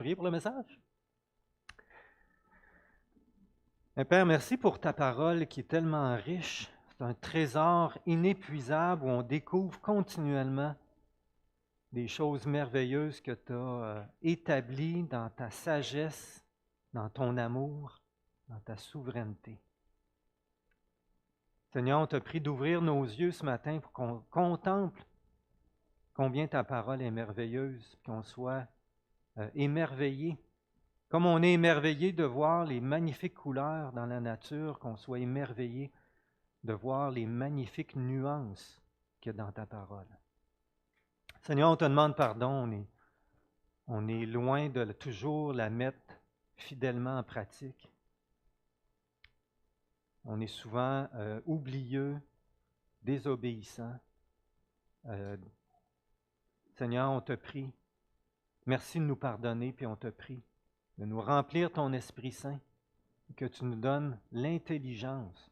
Priez pour le message. Père, merci pour ta parole qui est tellement riche. C'est un trésor inépuisable où on découvre continuellement des choses merveilleuses que tu as établies dans ta sagesse, dans ton amour, dans ta souveraineté. Seigneur, on te prie d'ouvrir nos yeux ce matin pour qu'on contemple combien ta parole est merveilleuse, qu'on soit émerveillé. Comme on est émerveillé de voir les magnifiques couleurs dans la nature, qu'on soit émerveillé de voir les magnifiques nuances qu'il y a dans ta parole. Seigneur, on te demande pardon, on est loin de toujours la mettre fidèlement en pratique. On est souvent oublieux, désobéissant. Seigneur, on te prie, merci de nous pardonner, puis on te prie de nous remplir ton Esprit Saint, que tu nous donnes l'intelligence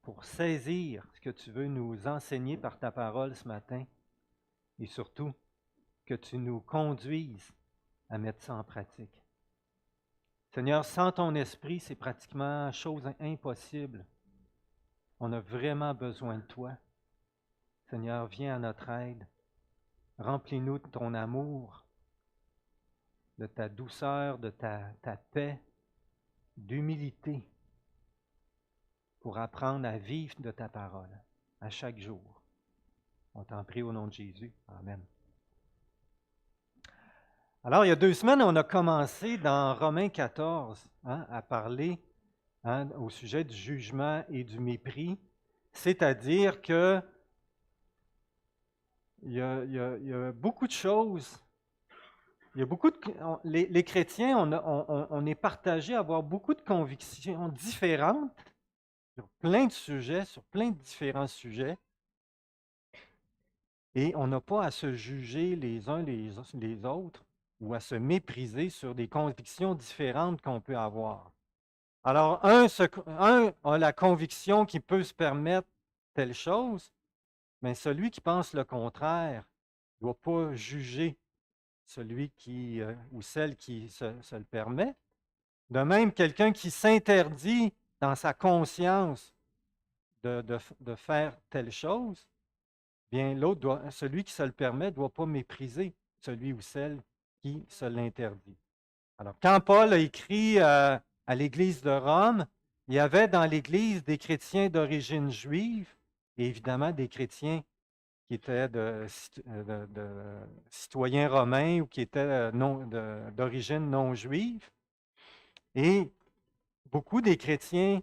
pour saisir ce que tu veux nous enseigner par ta parole ce matin et surtout que tu nous conduises à mettre ça en pratique. Seigneur, sans ton esprit, c'est pratiquement chose impossible. On a vraiment besoin de toi. Seigneur, viens à notre aide. Remplis-nous de ton amour, de ta douceur, de ta paix, d'humilité pour apprendre à vivre de ta parole à chaque jour. On t'en prie au nom de Jésus. Amen. Alors, il y a 2 semaines, on a commencé dans Romains 14 à parler au sujet du jugement et du mépris, c'est-à-dire que il y a beaucoup de choses, les chrétiens, on est partagés à avoir beaucoup de convictions différentes sur plein de sujets, sur plein de différents sujets, et on n'a pas à se juger les uns les autres ou à se mépriser sur des convictions différentes qu'on peut avoir. Alors, un a la conviction qu'il peut se permettre telle chose, mais celui qui pense le contraire ne doit pas juger celui qui ou celle qui se le permet. De même, quelqu'un qui s'interdit dans sa conscience de faire telle chose, bien l'autre celui qui se le permet ne doit pas mépriser celui ou celle qui se l'interdit. Alors, quand Paul a écrit à l'Église de Rome, il y avait dans l'Église des chrétiens d'origine juive et évidemment des chrétiens qui étaient de citoyens romains ou qui étaient d'origine non juive. Et beaucoup des chrétiens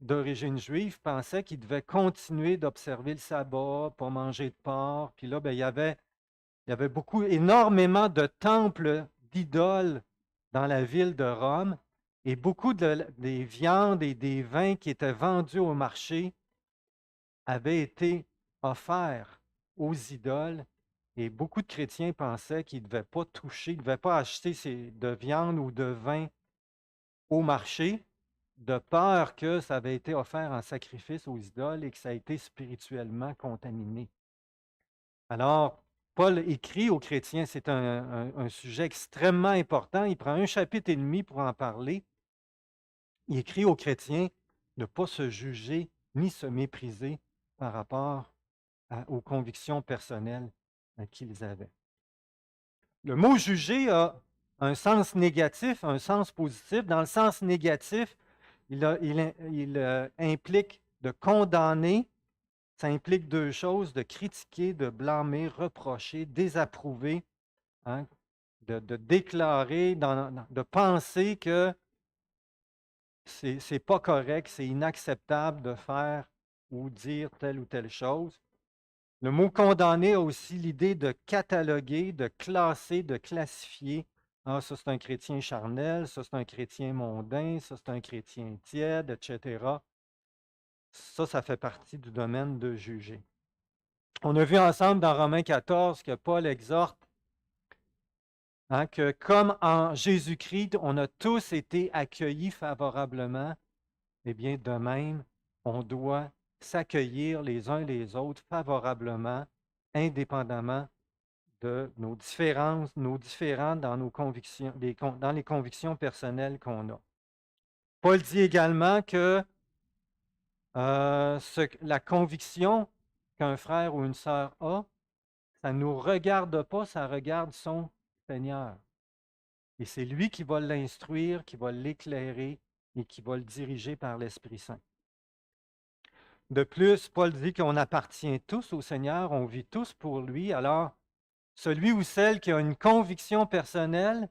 d'origine juive pensaient qu'ils devaient continuer d'observer le sabbat, pas manger de porc. Puis là, il y avait énormément de temples d'idoles dans la ville de Rome et beaucoup des viandes et des vins qui étaient vendus au marché avaient été offerts aux idoles et beaucoup de chrétiens pensaient qu'ils ne devaient pas toucher, ils ne devaient pas acheter de viande ou de vin au marché de peur que ça avait été offert en sacrifice aux idoles et que ça a été spirituellement contaminé. Alors, Paul écrit aux chrétiens, c'est un sujet extrêmement important. Il prend 1 chapitre et demi pour en parler. Il écrit aux chrétiens de ne pas se juger ni se mépriser par rapport aux convictions personnelles qu'ils avaient. Le mot juger a un sens négatif, un sens positif. Dans le sens négatif, il implique de condamner. Ça implique 2 choses, de critiquer, de blâmer, reprocher, désapprouver, de déclarer, de penser que c'est pas correct, c'est inacceptable de faire ou dire telle ou telle chose. Le mot condamner a aussi l'idée de cataloguer, de classer, de classifier. Ah, ça c'est un chrétien charnel, ça c'est un chrétien mondain, ça c'est un chrétien tiède, etc. Ça fait partie du domaine de juger. On a vu ensemble dans Romains 14 que Paul exhorte que comme en Jésus-Christ, on a tous été accueillis favorablement, eh bien, de même, on doit s'accueillir les uns les autres favorablement, indépendamment de nos différences, nos différends dans nos convictions, dans les convictions personnelles qu'on a. Paul dit également que la conviction qu'un frère ou une sœur a, ça ne nous regarde pas, ça regarde son Seigneur. Et c'est lui qui va l'instruire, qui va l'éclairer et qui va le diriger par l'Esprit Saint. De plus, Paul dit qu'on appartient tous au Seigneur, on vit tous pour lui. Alors, celui ou celle qui a une conviction personnelle,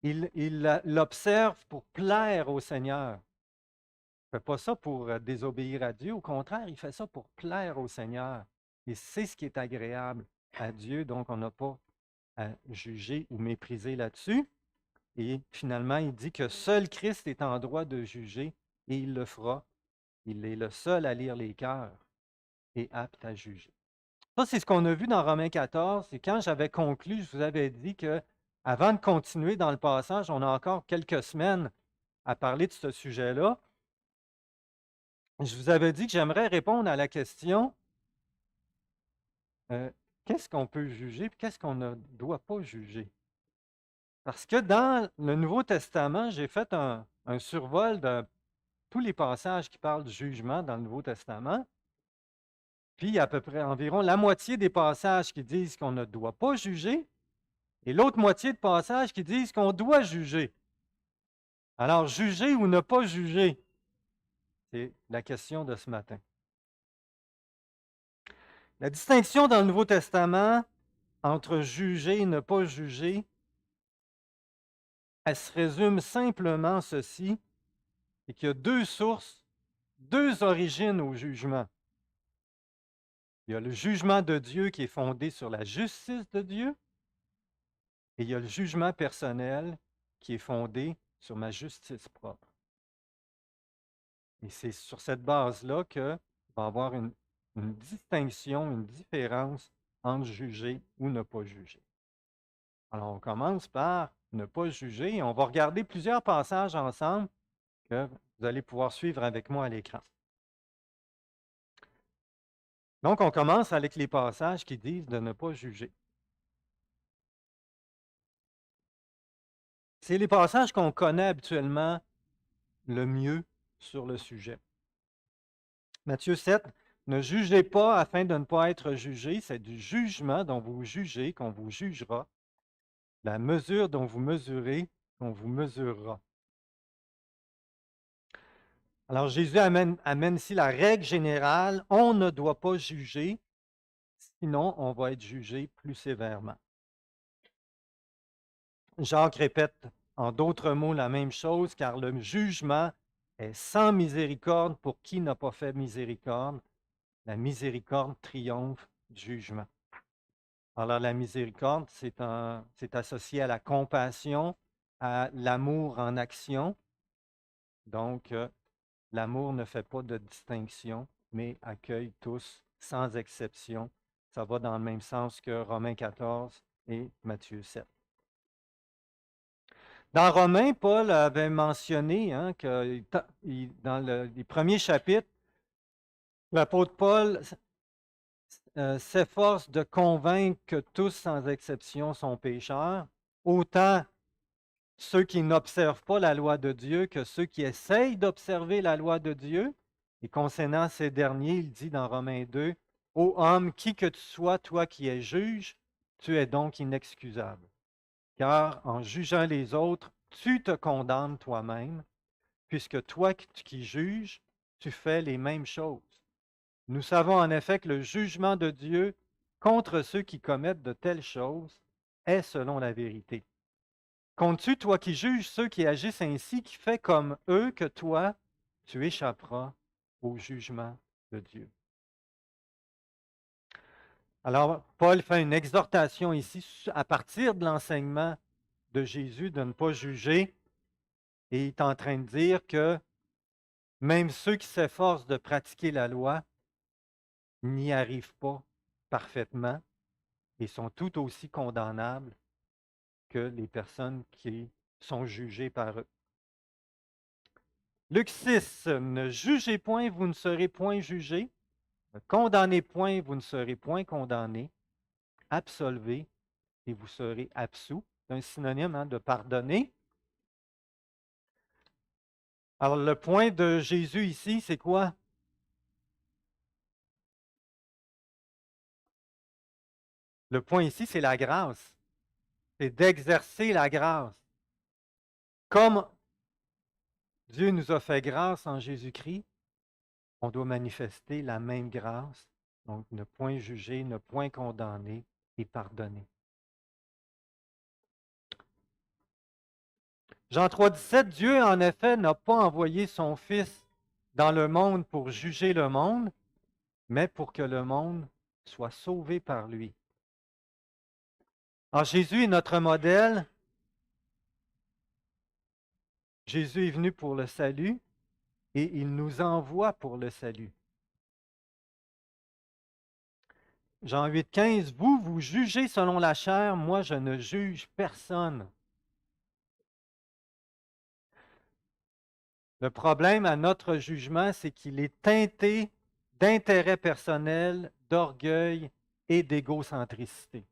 il l'observe pour plaire au Seigneur. Il ne fait pas ça pour désobéir à Dieu. Au contraire, il fait ça pour plaire au Seigneur. Et c'est ce qui est agréable à Dieu. Donc, on n'a pas à juger ou mépriser là-dessus. Et finalement, il dit que seul Christ est en droit de juger et il le fera. Il est le seul à lire les cœurs et apte à juger. Ça, c'est ce qu'on a vu dans Romains 14. Et quand j'avais conclu, je vous avais dit que avant de continuer dans le passage, on a encore quelques semaines à parler de ce sujet-là. Je vous avais dit que j'aimerais répondre à la question qu'est-ce qu'on peut juger et qu'est-ce qu'on ne doit pas juger? Parce que dans le Nouveau Testament, j'ai fait un survol de tous les passages qui parlent du jugement dans le Nouveau Testament. Puis, il y a à peu près environ la moitié des passages qui disent qu'on ne doit pas juger et l'autre moitié de passages qui disent qu'on doit juger. Alors, juger ou ne pas juger, c'est la question de ce matin. La distinction dans le Nouveau Testament entre juger et ne pas juger, elle se résume simplement en ceci, c'est qu'il y a deux sources, deux origines au jugement. Il y a le jugement de Dieu qui est fondé sur la justice de Dieu, et il y a le jugement personnel qui est fondé sur ma justice propre. Et c'est sur cette base-là qu'il va y avoir une distinction, une différence entre juger ou ne pas juger. Alors, on commence par ne pas juger et on va regarder plusieurs passages ensemble que vous allez pouvoir suivre avec moi à l'écran. Donc, on commence avec les passages qui disent de ne pas juger. C'est les passages qu'on connaît habituellement le mieux sur le sujet. Matthieu 7, ne jugez pas afin de ne pas être jugé, c'est du jugement dont vous jugez qu'on vous jugera, la mesure dont vous mesurez qu'on vous mesurera. Alors Jésus amène ici la règle générale, on ne doit pas juger, sinon on va être jugé plus sévèrement. Jacques répète en d'autres mots la même chose, car le jugement est sans miséricorde pour qui n'a pas fait miséricorde. La miséricorde triomphe du jugement. Alors la miséricorde, c'est associé à la compassion, à l'amour en action. Donc, l'amour ne fait pas de distinction, mais accueille tous sans exception. Ça va dans le même sens que Romains 14 et Matthieu 7. Dans Romains, Paul avait mentionné que dans les premiers chapitres, l'apôtre Paul s'efforce de convaincre que tous, sans exception, sont pécheurs, autant ceux qui n'observent pas la loi de Dieu que ceux qui essayent d'observer la loi de Dieu. Et concernant ces derniers, il dit dans Romains 2, « Ô homme, qui que tu sois, toi qui es juge, tu es donc inexcusable. Car en jugeant les autres, tu te condamnes toi-même, puisque toi qui juges, tu fais les mêmes choses. Nous savons en effet que le jugement de Dieu contre ceux qui commettent de telles choses est selon la vérité. Comptes-tu, toi qui juges ceux qui agissent ainsi, qui fais comme eux, que toi, tu échapperas au jugement de Dieu. » Alors, Paul fait une exhortation ici à partir de l'enseignement de Jésus de ne pas juger, et il est en train de dire que même ceux qui s'efforcent de pratiquer la loi n'y arrivent pas parfaitement et sont tout aussi condamnables que les personnes qui sont jugées par eux. Luc 6, ne jugez point, vous ne serez point jugés. Ne condamnez point, vous ne serez point condamnés. absolvez et vous serez absous. C'est un synonyme de pardonner. Alors, le point de Jésus ici, c'est quoi? Le point ici, c'est la grâce. C'est d'exercer la grâce. Comme Dieu nous a fait grâce en Jésus-Christ, on doit manifester la même grâce. Donc, ne point juger, ne point condamner et pardonner. Jean 3,17, Dieu, en effet, n'a pas envoyé son Fils dans le monde pour juger le monde, mais pour que le monde soit sauvé par lui. Alors, Jésus est notre modèle. Jésus est venu pour le salut et il nous envoie pour le salut. Jean 8,15, vous jugez selon la chair, moi je ne juge personne. Le problème à notre jugement, c'est qu'il est teinté d'intérêt personnel, d'orgueil et d'égocentricité.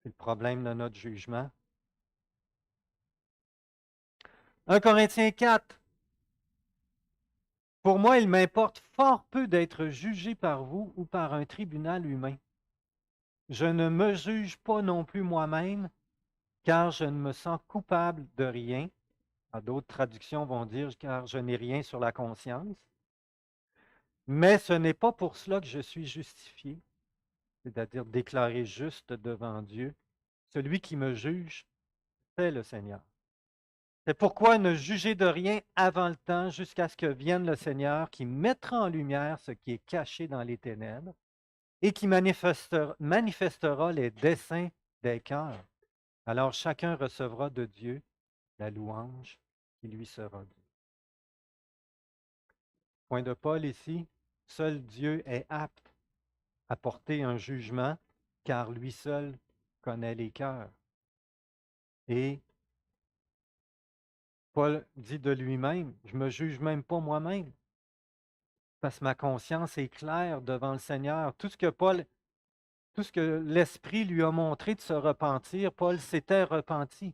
C'est le problème de notre jugement. 1 Corinthiens 4. Pour moi, il m'importe fort peu d'être jugé par vous ou par un tribunal humain. Je ne me juge pas non plus moi-même, car je ne me sens coupable de rien. D'autres traductions vont dire car je n'ai rien sur la conscience. Mais ce n'est pas pour cela que je suis justifié, c'est-à-dire déclaré juste devant Dieu. Celui qui me juge, c'est le Seigneur. C'est pourquoi ne jugez de rien avant le temps jusqu'à ce que vienne le Seigneur qui mettra en lumière ce qui est caché dans les ténèbres et qui manifestera les desseins des cœurs. Alors chacun recevra de Dieu la louange qui lui sera due. Point de Paul ici, seul Dieu est apte à porter un jugement, car lui seul connaît les cœurs. Et Paul dit de lui-même, je ne me juge même pas moi-même, parce que ma conscience est claire devant le Seigneur. Tout ce que l'Esprit lui a montré de se repentir, Paul s'était repenti.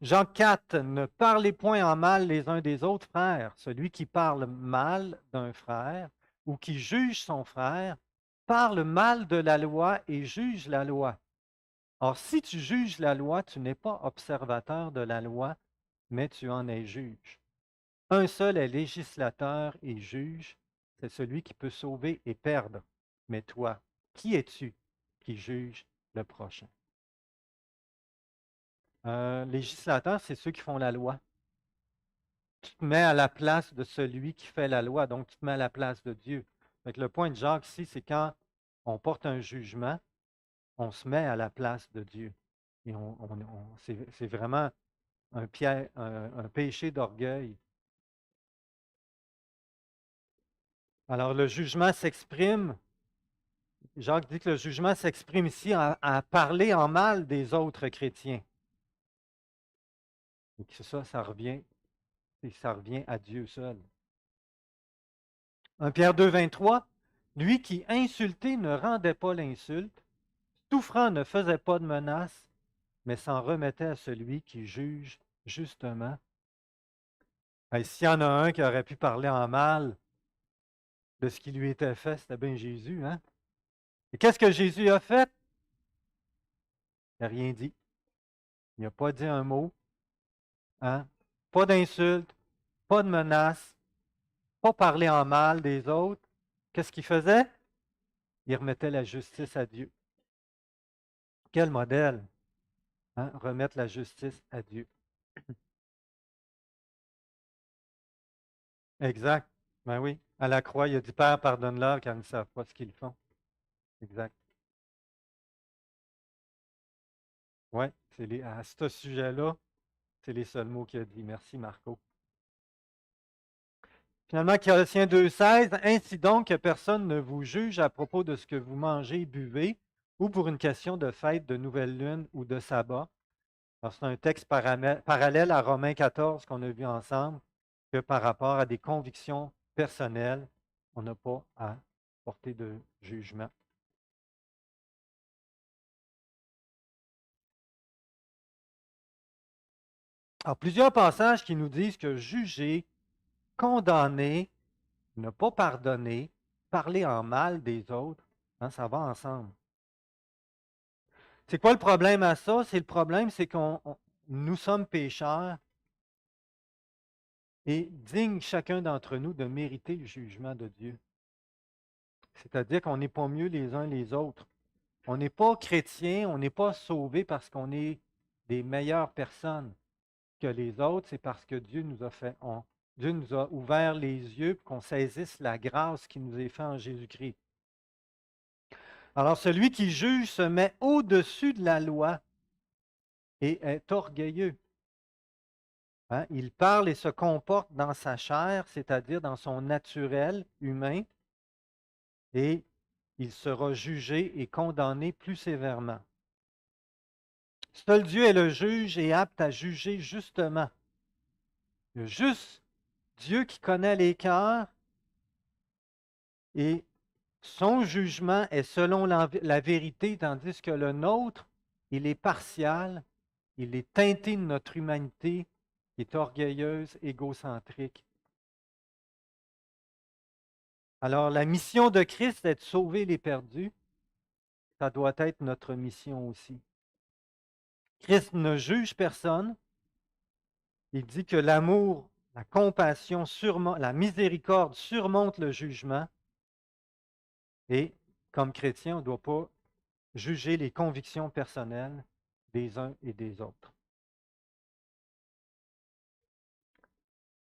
Jean 4, ne parlez point en mal les uns des autres frères. Celui qui parle mal d'un frère ou qui juge son frère parle mal de la loi et juge la loi. Or, si tu juges la loi, tu n'es pas observateur de la loi, mais tu en es juge. Un seul est législateur et juge, c'est celui qui peut sauver et perdre. Mais toi, qui es-tu qui juge le prochain? Législateur, c'est ceux qui font la loi. Tu te mets à la place de celui qui fait la loi, donc tu te mets à la place de Dieu. Donc, le point de Jacques ici, c'est quand on porte un jugement, on se met à la place de Dieu. Et c'est vraiment un péché d'orgueil. Alors, le jugement s'exprime, Jacques dit que le jugement s'exprime ici à parler en mal des autres chrétiens. Et que ça revient à Dieu seul. 1 Pierre 2, 23, lui qui insultait ne rendait pas l'insulte, souffrant ne faisait pas de menace, mais s'en remettait à celui qui juge justement. S'il y en a un qui aurait pu parler en mal de ce qui lui était fait, c'était bien Jésus, hein? Et qu'est-ce que Jésus a fait? Il n'a rien dit. Il n'a pas dit un mot. Hein? Pas d'insulte, pas de menace, pas parler en mal des autres. Qu'est-ce qu'il faisait? Il remettait la justice à Dieu. Quel modèle? Hein? Remettre la justice à Dieu. Exact. Ben oui. À la croix, il a dit, Père, pardonne-leur car ils ne savent pas ce qu'ils font. Exact. Oui, à ce sujet-là, c'est les seuls mots qu'il a dit. Merci, Marco. Finalement, Colossiens 2,16, ainsi donc que personne ne vous juge à propos de ce que vous mangez et buvez, ou pour une question de fête, de nouvelle lune ou de sabbat. C'est un texte parallèle à Romains 14 qu'on a vu ensemble, que par rapport à des convictions personnelles, on n'a pas à porter de jugement. Alors, plusieurs passages qui nous disent que juger, condamner, ne pas pardonner, parler en mal des autres, hein, ça va ensemble. C'est quoi le problème à ça? C'est le problème, c'est nous sommes pécheurs et dignes chacun d'entre nous de mériter le jugement de Dieu. C'est-à-dire qu'on n'est pas mieux les uns les autres. On n'est pas chrétien, on n'est pas sauvé parce qu'on est des meilleures personnes que les autres, c'est parce que Dieu nous a fait, Dieu nous a ouvert les yeux pour qu'on saisisse la grâce qui nous est faite en Jésus-Christ. Alors, celui qui juge se met au-dessus de la loi et est orgueilleux. Hein? Il parle et se comporte dans sa chair, c'est-à-dire dans son naturel humain, et il sera jugé et condamné plus sévèrement. Seul Dieu est le juge et apte à juger justement. Le juste Dieu qui connaît les cœurs et son jugement est selon la vérité, tandis que le nôtre, il est partial, il est teinté de notre humanité qui est orgueilleuse, égocentrique. Alors, la mission de Christ est de sauver les perdus. Ça doit être notre mission aussi. Christ ne juge personne. Il dit que l'amour, la compassion, la miséricorde surmonte le jugement. Et comme chrétien, on ne doit pas juger les convictions personnelles des uns et des autres.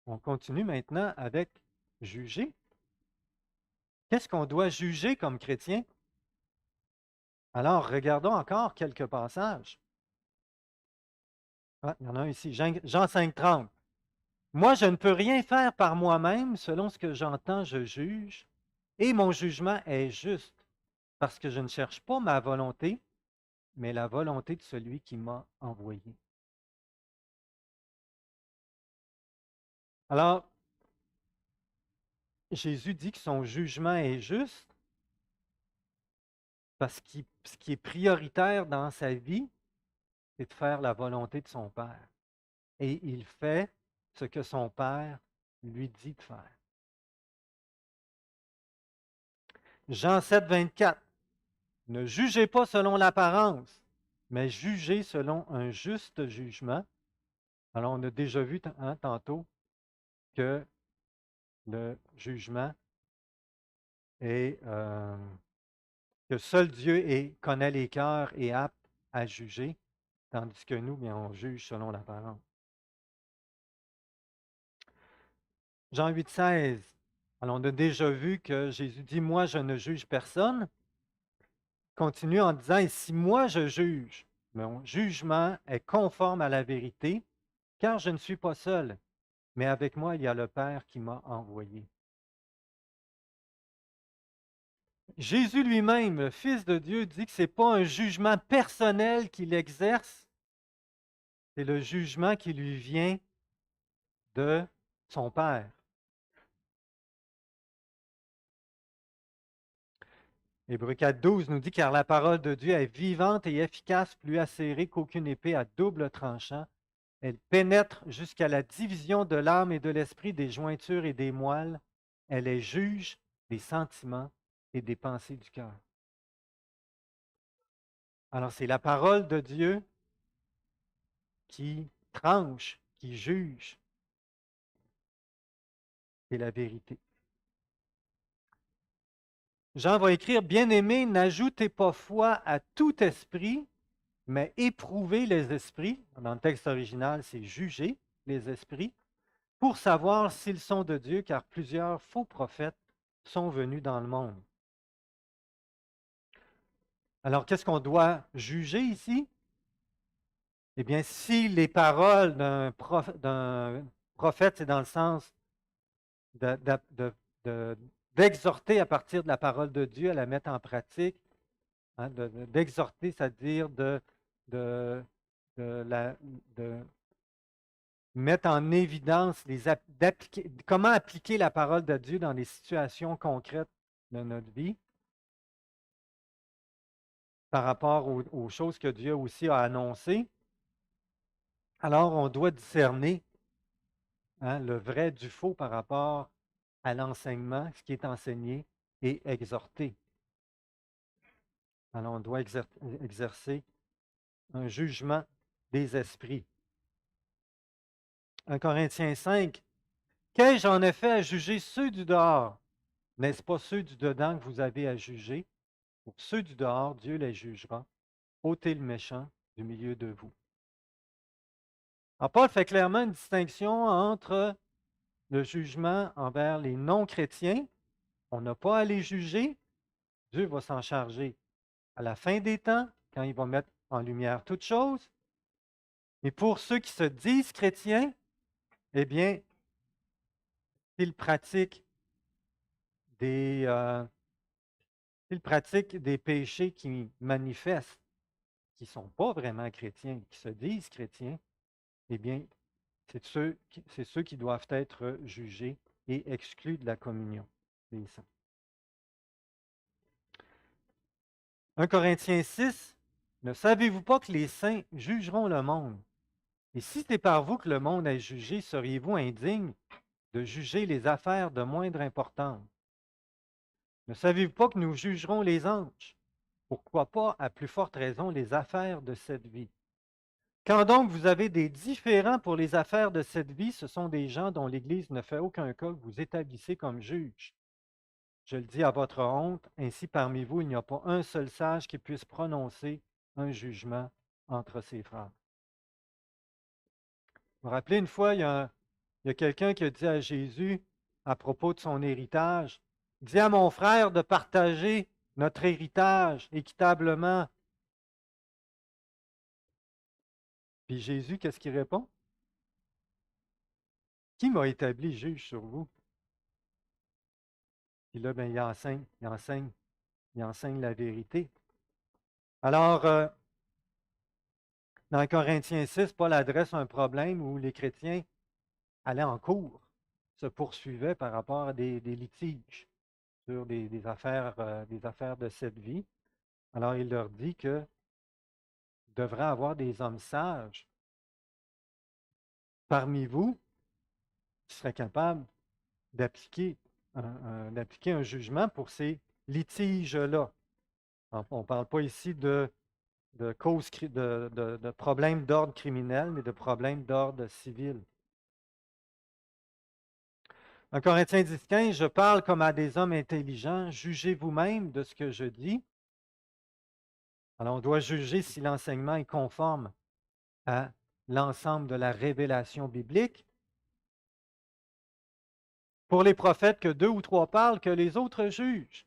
On continue maintenant avec juger. Qu'est-ce qu'on doit juger comme chrétien? Alors, regardons encore quelques passages. Ah, il y en a un ici, Jean 5,30. Moi, je ne peux rien faire par moi-même, selon ce que j'entends, je juge, et mon jugement est juste, parce que je ne cherche pas ma volonté, mais la volonté de celui qui m'a envoyé. Alors, Jésus dit que son jugement est juste, parce que ce qui est prioritaire dans sa vie, c'est de faire la volonté de son Père. Et il fait ce que son Père lui dit de faire. Jean 7, 24. Ne jugez pas selon l'apparence, mais jugez selon un juste jugement. Alors, on a déjà vu tantôt que le jugement est que seul Dieu connaît les cœurs et est apte à juger, tandis que nous, bien, on juge selon l'apparence. Jean 8, 16. Alors, on a déjà vu que Jésus dit, moi, je ne juge personne. Continue en disant, et si moi je juge, mon jugement est conforme à la vérité, car je ne suis pas seul, mais avec moi, il y a le Père qui m'a envoyé. Jésus lui-même, le Fils de Dieu, dit que ce n'est pas un jugement personnel qu'il exerce, c'est le jugement qui lui vient de son Père. Hébreux 4, 12 nous dit, car la parole de Dieu est vivante et efficace, plus acérée qu'aucune épée à double tranchant. Elle pénètre jusqu'à la division de l'âme et de l'esprit, des jointures et des moelles. Elle est juge des sentiments et des pensées du cœur. Alors, c'est la parole de Dieu qui tranche, qui juge. C'est la vérité. Jean va écrire, bien-aimés, n'ajoutez pas foi à tout esprit, mais éprouvez les esprits. Dans le texte original, c'est juger les esprits, pour savoir s'ils sont de Dieu, car plusieurs faux prophètes sont venus dans le monde. Alors, qu'est-ce qu'on doit juger ici? Eh bien, si les paroles d'un prophète, c'est dans le sens d'exhorter à partir de la parole de Dieu, à la mettre en pratique, hein, d'exhorter, c'est-à-dire de mettre en évidence comment appliquer la parole de Dieu dans les situations concrètes de notre vie par rapport aux choses que Dieu aussi a annoncées, alors on doit discerner le vrai du faux par rapport à l'enseignement, ce qui est enseigné et exhorté. Alors on doit exercer un jugement des esprits. 1 Corinthiens 5, qu'ai-je en effet à juger ceux du dehors? N'est-ce pas ceux du dedans que vous avez à juger? Pour ceux du dehors, Dieu les jugera. Ôtez le méchant du milieu de vous. Alors, Paul fait clairement une distinction entre le jugement envers les non-chrétiens. On n'a pas à les juger. Dieu va s'en charger à la fin des temps, quand il va mettre en lumière toutes choses. Et pour ceux qui se disent chrétiens, eh bien, s'ils pratiquent des péchés qui manifestent, qui ne sont pas vraiment chrétiens, qui se disent chrétiens, eh bien, c'est ceux qui doivent être jugés et exclus de la communion des saints. 1 Corinthiens 6, ne savez-vous pas que les saints jugeront le monde? Et si c'est par vous que le monde est jugé, seriez-vous indigne de juger les affaires de moindre importance? Ne savez-vous pas que nous jugerons les anges? Pourquoi pas, à plus forte raison, les affaires de cette vie? Quand donc vous avez des différends pour les affaires de cette vie, ce sont des gens dont l'Église ne fait aucun cas que vous établissez comme juges. Je le dis à votre honte, ainsi parmi vous, il n'y a pas un seul sage qui puisse prononcer un jugement entre ses frères. Vous vous rappelez, une fois, il y a quelqu'un qui a dit à Jésus, à propos de son héritage, dis à mon frère de partager notre héritage équitablement. Puis Jésus, qu'est-ce qu'il répond? Qui m'a établi juge sur vous? Puis là, ben, il enseigne la vérité. Alors, dans Corinthiens 6, Paul adresse un problème où les chrétiens allaient en cours, se poursuivaient par rapport à des litiges sur des affaires de cette vie. Alors, il leur dit que devrait avoir des hommes sages parmi vous qui seraient capables d'appliquer un jugement pour ces litiges-là. On ne parle pas ici de problèmes d'ordre criminel, mais de problèmes d'ordre civil. En Corinthiens 10, 15, je parle comme à des hommes intelligents, jugez vous-même de ce que je dis. Alors, on doit juger si l'enseignement est conforme à l'ensemble de la révélation biblique. Pour les prophètes, que deux ou trois parlent, que les autres jugent.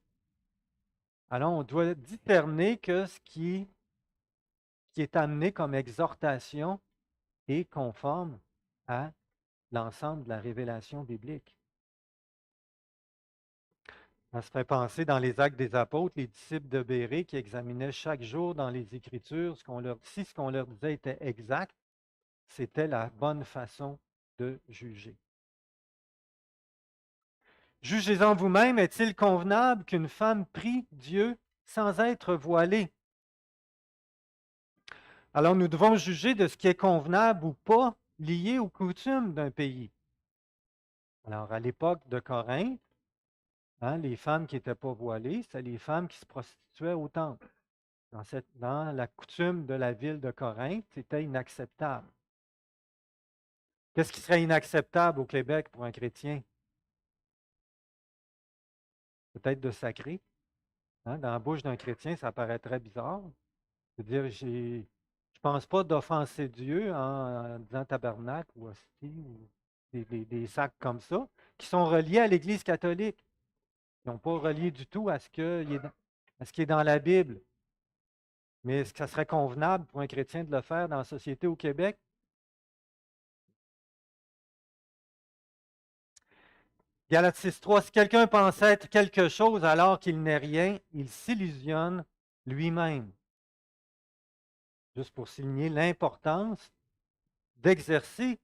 Alors, on doit discerner que ce qui est amené comme exhortation est conforme à l'ensemble de la révélation biblique. Ça se fait penser dans les Actes des Apôtres, les disciples de Bérée qui examinaient chaque jour dans les Écritures si ce qu'on leur disait était exact, c'était la bonne façon de juger. Jugez-en vous-même, est-il convenable qu'une femme prie Dieu sans être voilée? Alors nous devons juger de ce qui est convenable ou pas lié aux coutumes d'un pays. Alors à l'époque de Corinthe, les femmes qui n'étaient pas voilées, c'était les femmes qui se prostituaient au temple. Dans la coutume de la ville de Corinthe, c'était inacceptable. Qu'est-ce qui serait inacceptable au Québec pour un chrétien? Peut-être de sacrer. Dans la bouche d'un chrétien, ça paraîtrait bizarre. C'est-à-dire, je ne pense pas d'offenser Dieu en disant tabernacle ou hostie ou des sacs comme ça, qui sont reliés à l'Église catholique. Ils n'ont pas relié du tout à ce qui est dans la Bible. Mais est-ce que ça serait convenable pour un chrétien de le faire dans la société au Québec? Galates 6.3, si quelqu'un pense être quelque chose alors qu'il n'est rien, il s'illusionne lui-même. Juste pour souligner l'importance d'exercer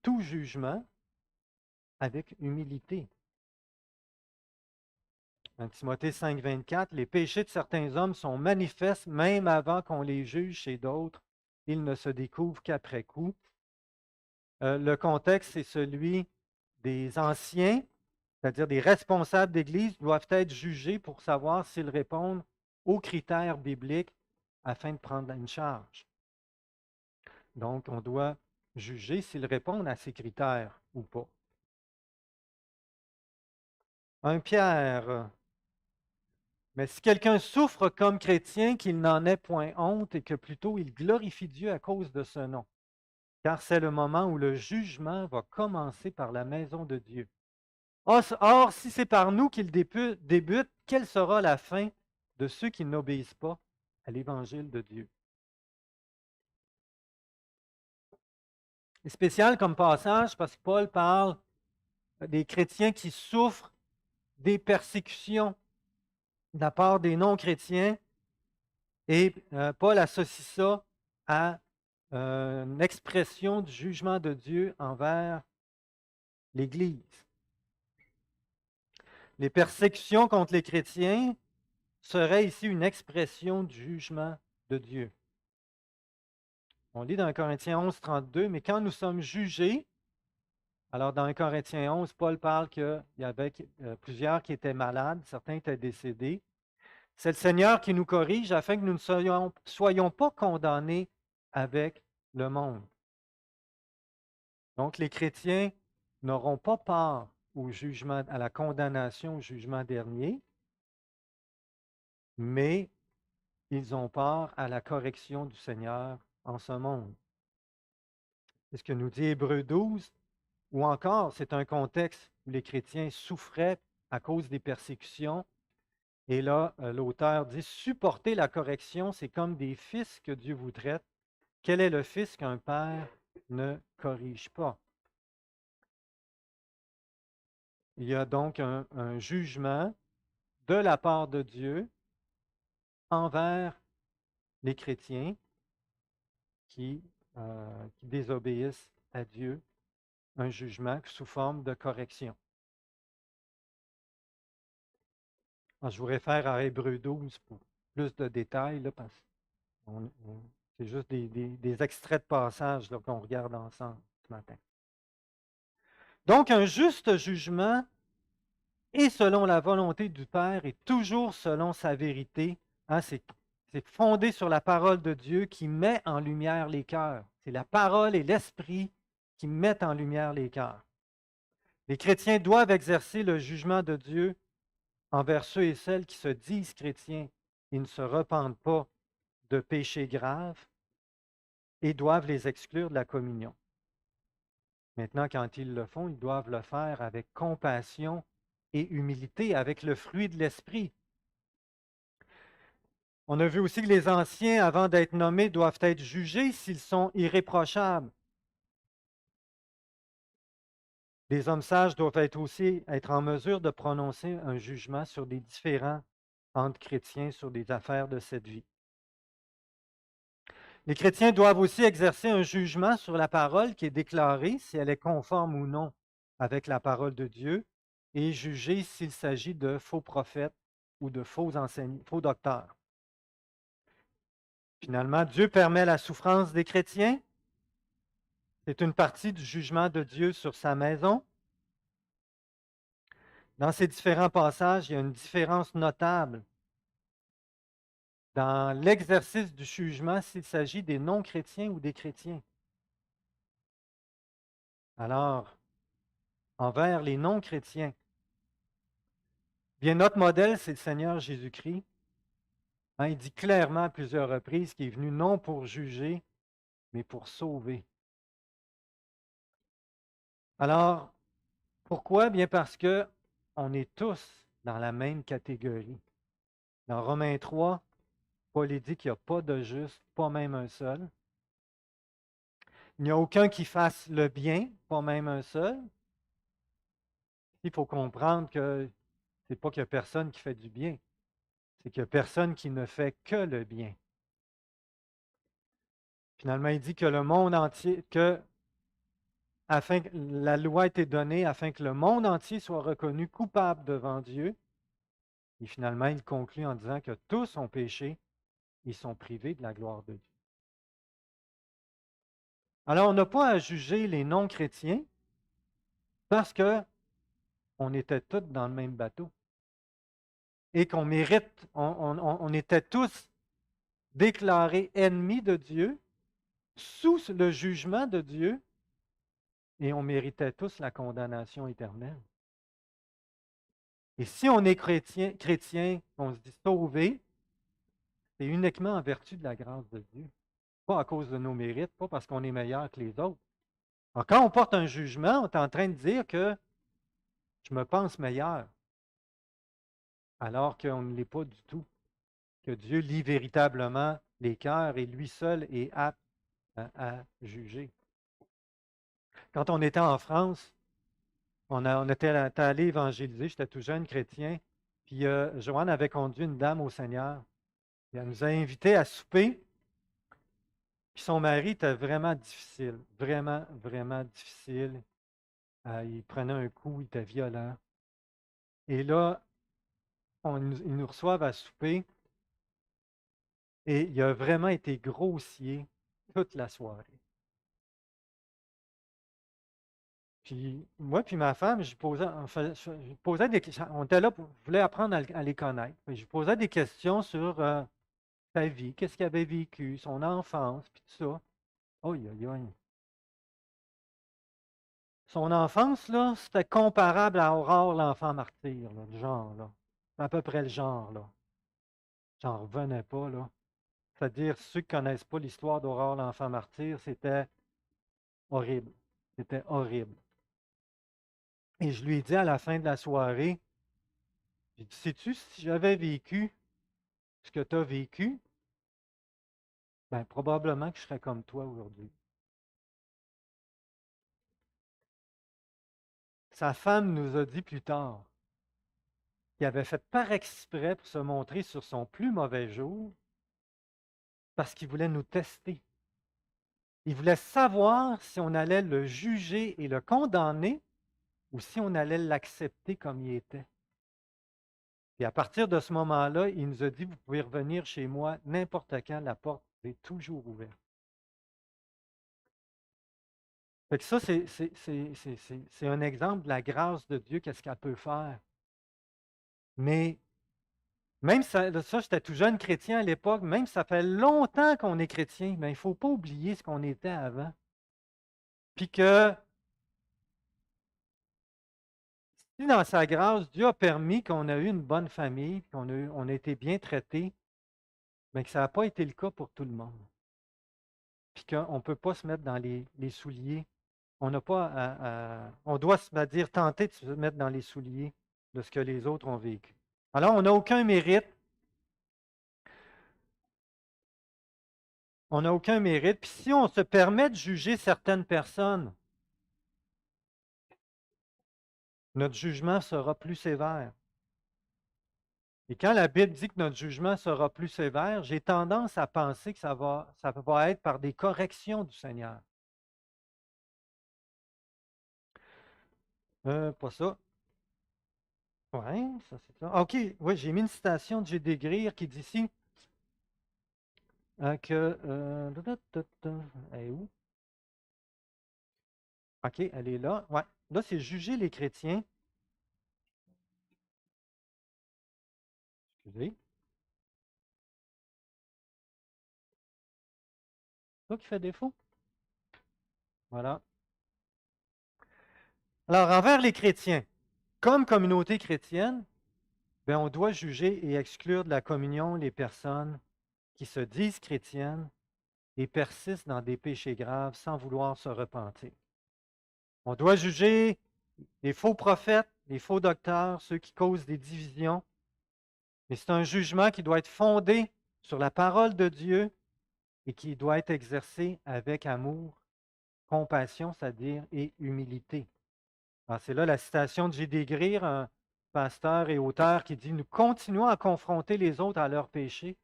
tout jugement avec humilité. Dans Timothée 5, 24, les péchés de certains hommes sont manifestes même avant qu'on les juge chez d'autres. Ils ne se découvrent qu'après coup. Le contexte, c'est celui des anciens, c'est-à-dire des responsables d'Église, doivent être jugés pour savoir s'ils répondent aux critères bibliques afin de prendre une charge. Donc, on doit juger s'ils répondent à ces critères ou pas. 1 Pierre. Mais si quelqu'un souffre comme chrétien, qu'il n'en ait point honte et que plutôt il glorifie Dieu à cause de ce nom, car c'est le moment où le jugement va commencer par la maison de Dieu. Or, si c'est par nous qu'il débute, quelle sera la fin de ceux qui n'obéissent pas à l'Évangile de Dieu? C'est spécial comme passage parce que Paul parle des chrétiens qui souffrent des persécutions de la part des non-chrétiens et Paul associe ça à une expression du jugement de Dieu envers l'Église. Les persécutions contre les chrétiens seraient ici une expression du jugement de Dieu. On lit dans 1 Corinthiens 11, 32, mais quand nous sommes jugés, alors dans 1 Corinthiens 11, Paul parle qu'il y avait plusieurs qui étaient malades, certains étaient décédés. C'est le Seigneur qui nous corrige afin que nous ne soyons pas condamnés avec le monde. Donc les chrétiens n'auront pas part au jugement, à la condamnation, au jugement dernier, mais ils ont part à la correction du Seigneur en ce monde. C'est ce que nous dit Hébreux 12, ou encore c'est un contexte où les chrétiens souffraient à cause des persécutions. Et là, l'auteur dit, supporter la correction, c'est comme des fils que Dieu vous traite. Quel est le fils qu'un père ne corrige pas? Il y a donc un jugement de la part de Dieu envers les chrétiens qui désobéissent à Dieu, un jugement sous forme de correction. Alors, je vous réfère à Hébreux 12 pour plus de détails, là, parce que c'est juste des extraits de passage qu'on regarde ensemble ce matin. Donc, un juste jugement est selon la volonté du Père et toujours selon sa vérité. Hein, c'est fondé sur la parole de Dieu qui met en lumière les cœurs. C'est la parole et l'esprit qui mettent en lumière les cœurs. Les chrétiens doivent exercer le jugement de Dieu envers ceux et celles qui se disent chrétiens et ne se repentent pas de péchés graves et doivent les exclure de la communion. Maintenant, quand ils le font, ils doivent le faire avec compassion et humilité, avec le fruit de l'esprit. On a vu aussi que les anciens, avant d'être nommés, doivent être jugés s'ils sont irréprochables. Les hommes sages doivent aussi être en mesure de prononcer un jugement sur des différends entre chrétiens sur des affaires de cette vie. Les chrétiens doivent aussi exercer un jugement sur la parole qui est déclarée, si elle est conforme ou non avec la parole de Dieu, et juger s'il s'agit de faux prophètes ou de faux enseignants, faux docteurs. Finalement, Dieu permet la souffrance des chrétiens. C'est une partie du jugement de Dieu sur sa maison. Dans ces différents passages, il y a une différence notable dans l'exercice du jugement s'il s'agit des non-chrétiens ou des chrétiens. Alors, envers les non-chrétiens, bien notre modèle, c'est le Seigneur Jésus-Christ. Hein, il dit clairement à plusieurs reprises qu'il est venu non pour juger, mais pour sauver. Alors, pourquoi? Bien parce que on est tous dans la même catégorie. Dans Romains 3, Paul dit qu'il n'y a pas de juste, pas même un seul. Il n'y a aucun qui fasse le bien, pas même un seul. Il faut comprendre que ce n'est pas qu'il n'y a personne qui fait du bien, c'est qu'il n'y a personne qui ne fait que le bien. Finalement, il dit que le monde entier, afin que la loi ait été donnée afin que le monde entier soit reconnu coupable devant Dieu Et finalement, il conclut en disant que tous ont péché et sont privés de la gloire de Dieu. Alors, on n'a pas à juger les non-chrétiens parce qu'on était tous dans le même bateau et qu'on mérite, on était tous déclarés ennemis de Dieu, sous le jugement de Dieu, et on méritait tous la condamnation éternelle. Et si on est chrétien, on se dit sauvé, c'est uniquement en vertu de la grâce de Dieu, pas à cause de nos mérites, pas parce qu'on est meilleur que les autres. Alors, quand on porte un jugement, on est en train de dire que je me pense meilleur, alors qu'on ne l'est pas du tout, que Dieu lit véritablement les cœurs et lui seul est apte à juger. Quand on était en France, on était allé évangéliser, j'étais tout jeune chrétien, puis Joanne avait conduit une dame au Seigneur. Et elle nous a invités à souper, puis son mari était vraiment difficile, vraiment, vraiment difficile. Il prenait un coup, il était violent. Et là, ils nous reçoivent à souper, et il a vraiment été grossier toute la soirée. Puis moi puis ma femme, je posais des questions. On était là pour, je voulais apprendre à les connaître. Puis je posais des questions sur sa vie, qu'est-ce qu'il avait vécu, son enfance, puis tout ça. Oh, son enfance, là, c'était comparable à Aurore, l'enfant martyr, là, le genre, là. C'est à peu près le genre, là. J'en revenais pas, là. C'est-à-dire, ceux qui ne connaissent pas l'histoire d'Aurore, l'enfant martyr, c'était horrible. C'était horrible. Et je lui ai dit à la fin de la soirée, j'ai dit, sais-tu, si j'avais vécu ce que tu as vécu, ben, probablement que je serais comme toi aujourd'hui. Sa femme nous a dit plus tard qu'il avait fait par exprès pour se montrer sur son plus mauvais jour parce qu'il voulait nous tester. Il voulait savoir si on allait le juger et le condamner ou si on allait l'accepter comme il était. Et à partir de ce moment-là, il nous a dit, vous pouvez revenir chez moi n'importe quand, la porte est toujours ouverte. Fait que ça, c'est un exemple de la grâce de Dieu, qu'est-ce qu'elle peut faire. Mais même ça, j'étais tout jeune chrétien à l'époque, même ça fait longtemps qu'on est chrétien, mais il ne faut pas oublier ce qu'on était avant. Puis que si dans sa grâce, Dieu a permis qu'on a eu une bonne famille, on a été bien traités, mais que ça n'a pas été le cas pour tout le monde. Puis qu'on ne peut pas se mettre dans les souliers. On n'a pas on doit, c'est-à-dire, tenter de se mettre dans les souliers de ce que les autres ont vécu. Alors, on n'a aucun mérite. On n'a aucun mérite. Puis si on se permet de juger certaines personnes, notre jugement sera plus sévère. Et quand la Bible dit que notre jugement sera plus sévère, j'ai tendance à penser que ça va être par des corrections du Seigneur. Pas ça. Oui, ça c'est ça. OK, oui, j'ai mis une citation de G.D. Greer qui dit ici que. Elle est où? OK, elle est là. Ouais. Là, c'est juger les chrétiens. Excusez. C'est ça qui fait défaut. Voilà. Alors, envers les chrétiens, comme communauté chrétienne, ben, on doit juger et exclure de la communion les personnes qui se disent chrétiennes et persistent dans des péchés graves sans vouloir se repentir. On doit juger les faux prophètes, les faux docteurs, ceux qui causent des divisions. Mais c'est un jugement qui doit être fondé sur la parole de Dieu et qui doit être exercé avec amour, compassion, c'est-à-dire, et humilité. C'est là la citation de G.D. Greer, un pasteur et auteur, qui dit, nous continuons à confronter les autres à leurs péchés,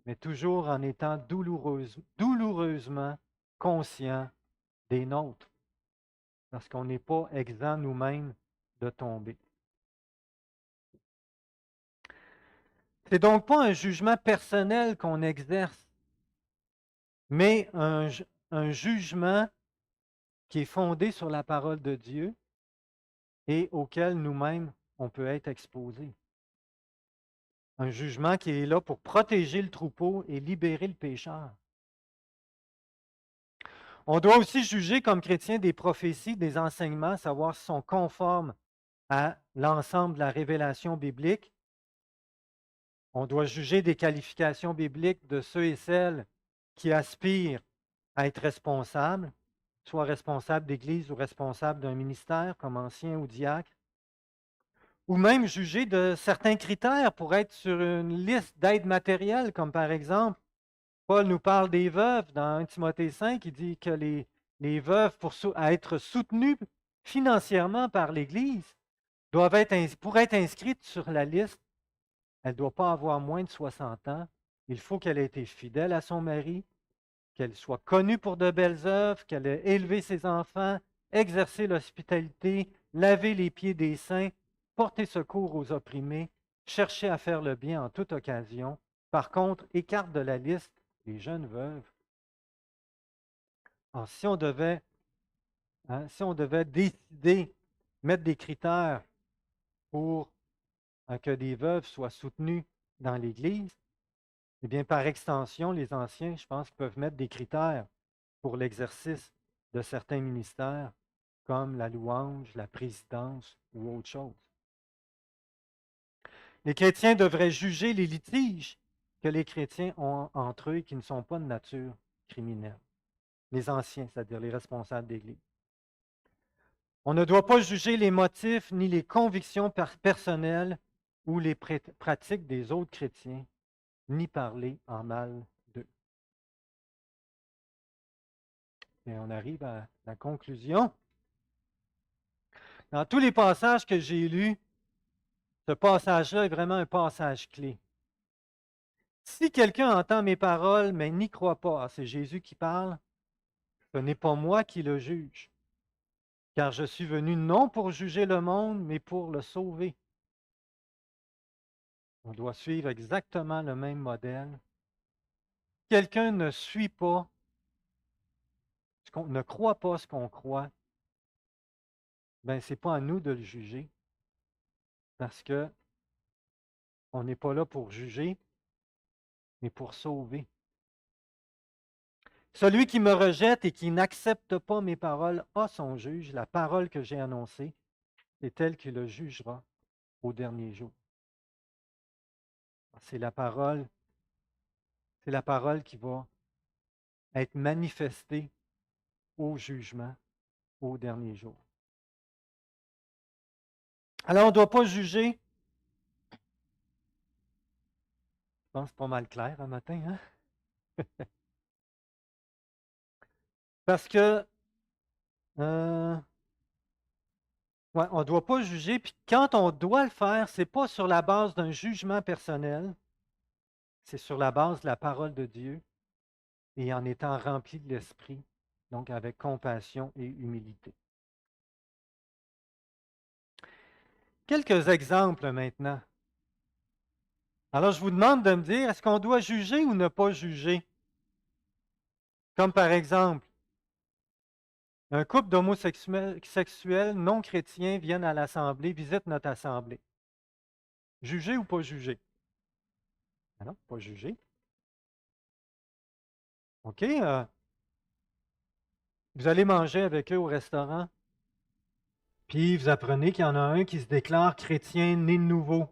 mais toujours en étant douloureusement conscients des nôtres, parce qu'on n'est pas exempt nous-mêmes de tomber. C'est donc pas un jugement personnel qu'on exerce, mais un jugement qui est fondé sur la parole de Dieu et auquel nous-mêmes, on peut être exposés. Un jugement qui est là pour protéger le troupeau et libérer le pécheur. On doit aussi juger comme chrétien des prophéties, des enseignements, savoir s'ils sont conformes à l'ensemble de la révélation biblique. On doit juger des qualifications bibliques de ceux et celles qui aspirent à être responsables, soit responsables d'Église ou responsables d'un ministère comme ancien ou diacre, ou même juger de certains critères pour être sur une liste d'aides matérielles, comme par exemple, Paul nous parle des veuves dans 1 Timothée 5, il dit que les veuves, pour être soutenues financièrement par l'Église, doivent être, pour être inscrites sur la liste, elle ne doit pas avoir moins de 60 ans. Il faut qu'elle ait été fidèle à son mari, qu'elle soit connue pour de belles œuvres, qu'elle ait élevé ses enfants, exercé l'hospitalité, lavé les pieds des saints, porté secours aux opprimés, cherché à faire le bien en toute occasion. Par contre, écarte de la liste les jeunes veuves. Alors, si on devait décider, mettre des critères pour que des veuves soient soutenues dans l'Église, eh bien, par extension, les anciens, je pense, peuvent mettre des critères pour l'exercice de certains ministères, comme la louange, la présidence ou autre chose. Les chrétiens devraient juger les litiges que les chrétiens ont entre eux et qui ne sont pas de nature criminelle. Les anciens, c'est-à-dire les responsables d'Église. On ne doit pas juger les motifs ni les convictions personnelles ou les pratiques des autres chrétiens, ni parler en mal d'eux. Et on arrive à la conclusion. Dans tous les passages que j'ai lus, ce passage-là est vraiment un passage clé. Si quelqu'un entend mes paroles, mais n'y croit pas, c'est Jésus qui parle, ce n'est pas moi qui le juge, car je suis venu non pour juger le monde, mais pour le sauver. On doit suivre exactement le même modèle. Quelqu'un ne suit pas, ne croit pas ce qu'on croit, ben ce n'est pas à nous de le juger, parce que on n'est pas là pour juger, mais pour sauver. Celui qui me rejette et qui n'accepte pas mes paroles a son juge. La parole que j'ai annoncée est telle qu'il le jugera au dernier jour. C'est la parole qui va être manifestée au jugement au dernier jour. Alors, on ne doit pas juger. Je pense que c'est pas mal clair un matin, hein? Parce que on ne doit pas juger, puis quand on doit le faire, ce n'est pas sur la base d'un jugement personnel, c'est sur la base de la parole de Dieu et en étant rempli de l'Esprit, donc avec compassion et humilité. Quelques exemples maintenant. Alors, je vous demande de me dire, est-ce qu'on doit juger ou ne pas juger? Comme par exemple, un couple d'homosexuels non chrétiens viennent à l'Assemblée, visitent notre Assemblée. Juger ou pas juger? Ah non, pas juger. OK, vous allez manger avec eux au restaurant, puis vous apprenez qu'il y en a un qui se déclare chrétien né de nouveau.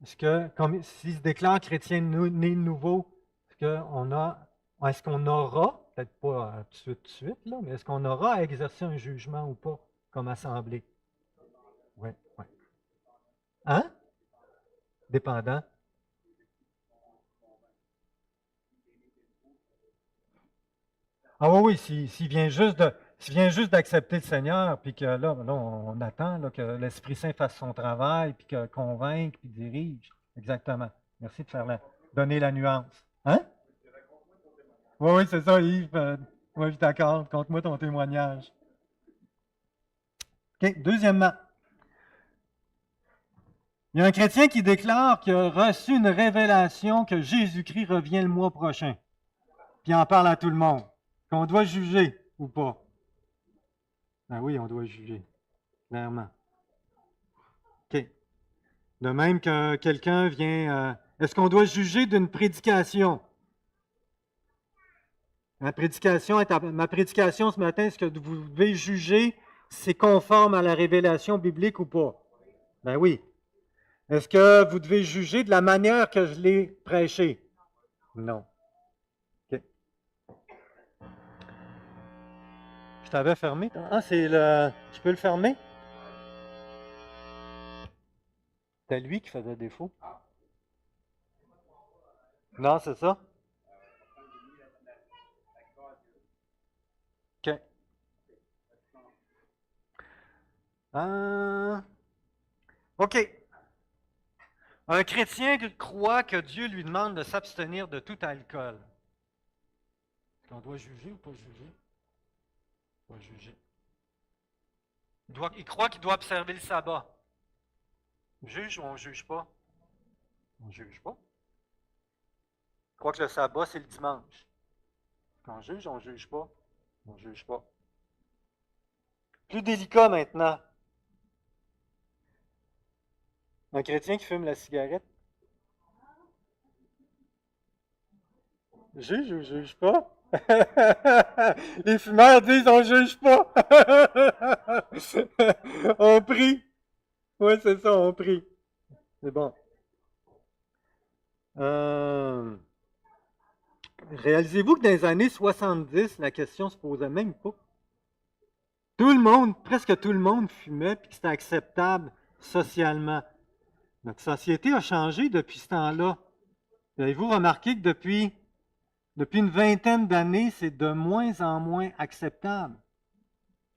Est-ce que, comme s'il se déclare chrétien né de nouveau, est-ce qu'on aura, peut-être pas tout de suite, là, mais est-ce qu'on aura à exercer un jugement ou pas comme assemblée? Oui, oui. Hein? Dépendant. Ah oui, oui, s'il vient juste d'accepter le Seigneur, puis que là, on attend là, que l'Esprit Saint fasse son travail, puis que convainque, puis dirige. Exactement. Merci de donner la nuance. Hein? Oui, oui, c'est ça, Yves. Oui, je suis d'accord. Conte-moi ton témoignage. OK. Deuxièmement, Il y a un chrétien qui déclare qu'il a reçu une révélation que Jésus-Christ revient le mois prochain. Puis il en parle à tout le monde. Qu'on doit juger ou pas. Ben oui, on doit juger, clairement. OK. De même que quelqu'un vient... est-ce qu'on doit juger d'une prédication? Ma prédication ce matin, est-ce que vous devez juger si c'est conforme à la révélation biblique ou pas? Ben oui. Est-ce que vous devez juger de la manière que je l'ai prêché? Non. OK. Je t'avais fermé. Ah, c'est le... Je peux le fermer? C'était lui qui faisait défaut. Non, c'est ça? OK. OK. Un chrétien croit que Dieu lui demande de s'abstenir de tout alcool. Est-ce qu'on doit juger ou pas juger? Pas juger. Il croit qu'il doit observer le sabbat. On juge ou on ne juge pas? On ne juge pas. Il croit que le sabbat, c'est le dimanche. On juge ou on ne juge pas? On ne juge pas. Plus délicat maintenant. Un chrétien qui fume la cigarette. Juge ou juge pas? Les fumeurs disent on juge pas. On prie. Oui, c'est ça, on prie. C'est bon. Réalisez-vous que dans les années 70, la question se posait même pas. Tout le monde, presque tout le monde fumait, puis c'était acceptable socialement. Notre société a changé depuis ce temps-là. Avez-vous remarqué que depuis une vingtaine d'années, c'est de moins en moins acceptable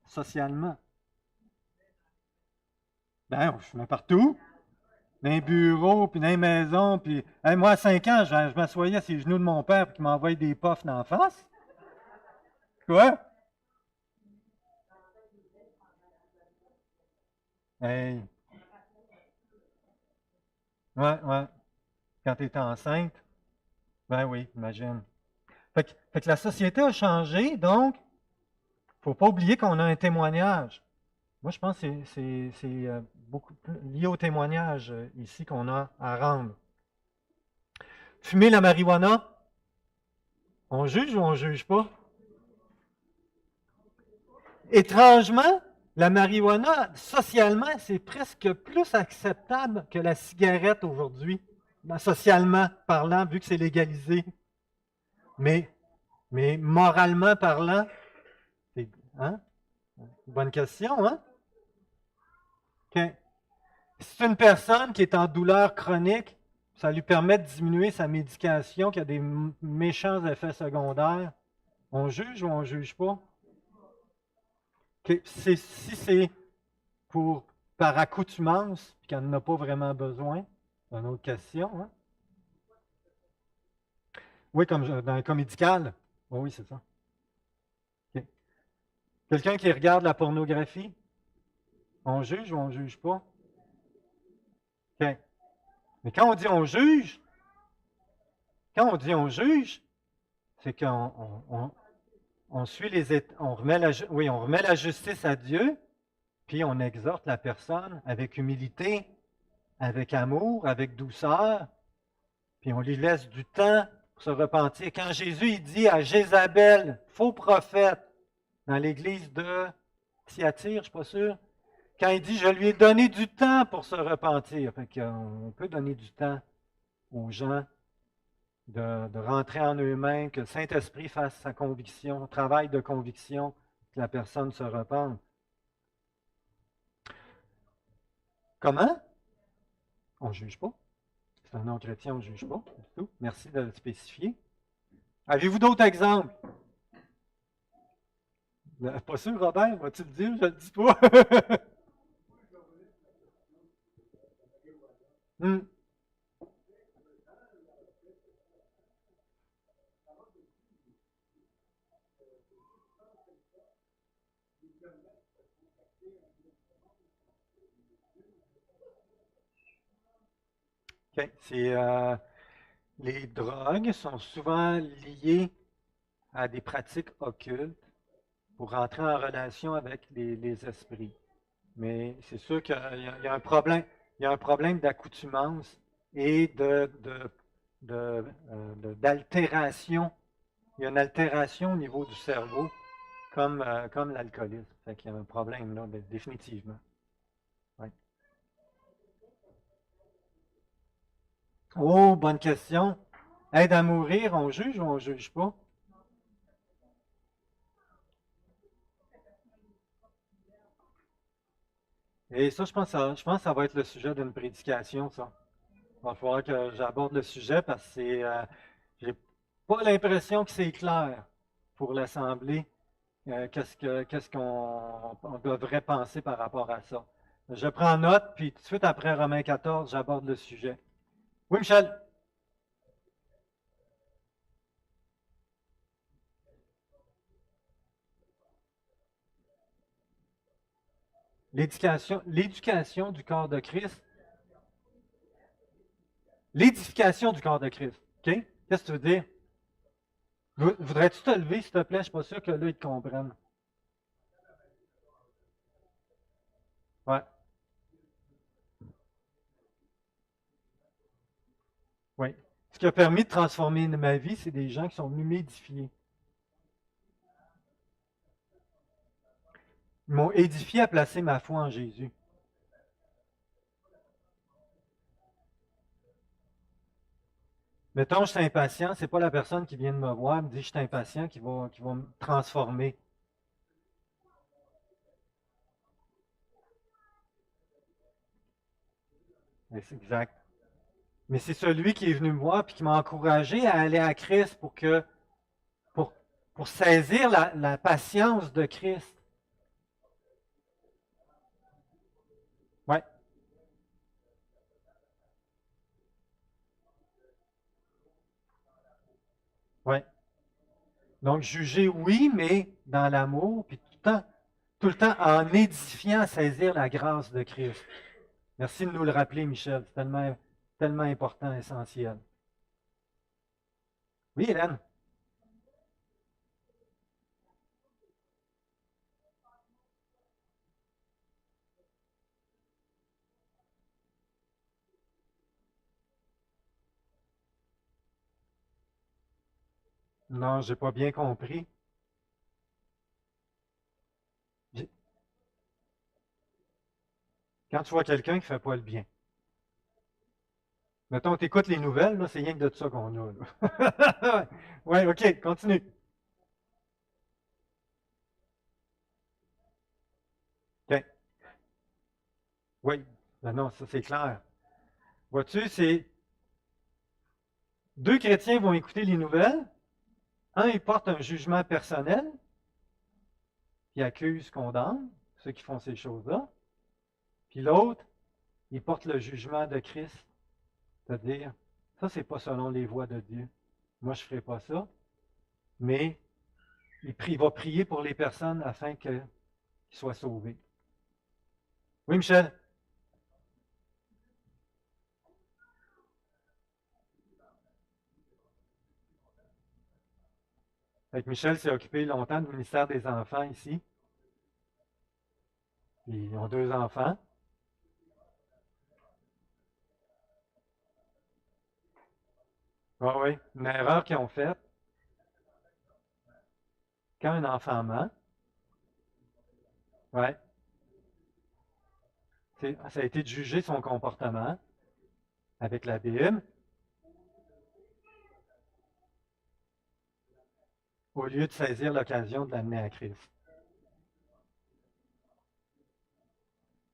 socialement? Ben, on fumait partout, dans les bureaux, puis dans les maisons, puis moi, à 5 ans, je m'assoyais à les genoux de mon père pour qu'il m'envoie des puffs d'en face. Quoi? Hey. Ouais. Quand tu étais enceinte. Ben oui, imagine. Fait que la société a changé, donc, il ne faut pas oublier qu'on a un témoignage. Moi, je pense que c'est beaucoup lié au témoignage ici qu'on a à rendre. Fumer la marijuana, on juge ou on ne juge pas? Étrangement, la marijuana, socialement, c'est presque plus acceptable que la cigarette aujourd'hui, socialement parlant, vu que c'est légalisé. Mais moralement parlant, c'est hein? Bonne question, hein? OK. C'est une personne qui est en douleur chronique, ça lui permet de diminuer sa médication qui a des méchants effets secondaires. On juge ou on ne juge pas? Si c'est par accoutumance, puis qu'elle n'en a pas vraiment besoin, c'est une autre question. Hein? Oui, comme dans le cas médical. Oui, c'est ça. Okay. Quelqu'un qui regarde la pornographie, on juge ou on ne juge pas? Okay. Mais quand on juge, c'est qu'on suit on remet la justice à Dieu, puis on exhorte la personne avec humilité, avec amour, avec douceur, puis on lui laisse du temps pour se repentir. Quand Jésus il dit à Jézabel, faux prophète, dans l'église de Thyatire, je ne suis pas sûr, quand il dit, je lui ai donné du temps pour se repentir. Fait qu'on peut donner du temps aux gens de rentrer en eux-mêmes, que le Saint-Esprit fasse sa conviction, travail de conviction, que la personne se repente. Comment? On ne juge pas. C'est un non-chrétien, on ne juge pas. Du tout. Merci de le spécifier. Avez-vous d'autres exemples? Pas sûr, Robert, vas-tu le dire? Je ne le dis pas. Hmm. OK. Les drogues sont souvent liées à des pratiques occultes pour rentrer en relation avec les esprits. Mais c'est sûr qu'il y a un problème, il y a un problème d'accoutumance et d'altération. Il y a une altération au niveau du cerveau, comme l'alcoolisme. Fait qu'il y a un problème là, définitivement. Ouais. Oh, bonne question. Aide à mourir, on juge ou on juge pas? Et ça, je pense que ça va être le sujet d'une prédication, ça. Il va falloir que j'aborde le sujet parce que j'ai pas l'impression que c'est clair pour l'Assemblée. Qu'est-ce qu'on devrait penser par rapport à ça? Je prends note, puis tout de suite après Romains 14, j'aborde le sujet. Oui, Michel, l'éducation du corps de Christ, l'édification du corps de Christ. OK? Qu'est-ce que tu veux dire? Voudrais-tu te lever, s'il te plaît? Je ne suis pas sûr que là, ils te comprennent. Ouais, oui. Ce qui a permis de transformer ma vie, c'est des gens qui sont venus m'édifier. Ils m'ont édifié à placer ma foi en Jésus. Mettons, je suis impatient, c'est pas la personne qui vient de me voir, me dit je suis impatient, qui va me transformer. Mais c'est exact. Mais c'est celui qui est venu me voir et qui m'a encouragé à aller à Christ pour, pour saisir la patience de Christ. Ouais, ouais. Donc, juger, oui, mais dans l'amour, puis tout le temps en édifiant, saisir la grâce de Christ. Merci de nous le rappeler, Michel. C'est tellement, tellement important, essentiel. Oui, Hélène? Non, j'ai pas bien compris. J'ai- Quand tu vois quelqu'un qui fait pas le bien. Mettons, tu écoutes les nouvelles, là, c'est rien que de ça qu'on a. Là. Ouais, OK, continue. OK. Oui, ben non, ça c'est clair. Vois-tu, c'est deux chrétiens vont écouter les nouvelles. Un, il porte un jugement personnel, qui accuse, condamne ceux qui font ces choses-là. Puis l'autre, il porte le jugement de Christ, c'est-à-dire, ça, c'est pas selon les voies de Dieu. Moi, je ne ferai pas ça, mais il va prier pour les personnes afin qu'ils soient sauvés. Oui, Michel? Fait que Michel s'est occupé longtemps du ministère des enfants ici. Ils ont deux enfants. Ah oui, une erreur qu'ils ont faite, quand un enfant ment, ouais, ça a été de juger son comportement avec la Bible, au lieu de saisir l'occasion de l'amener à Christ,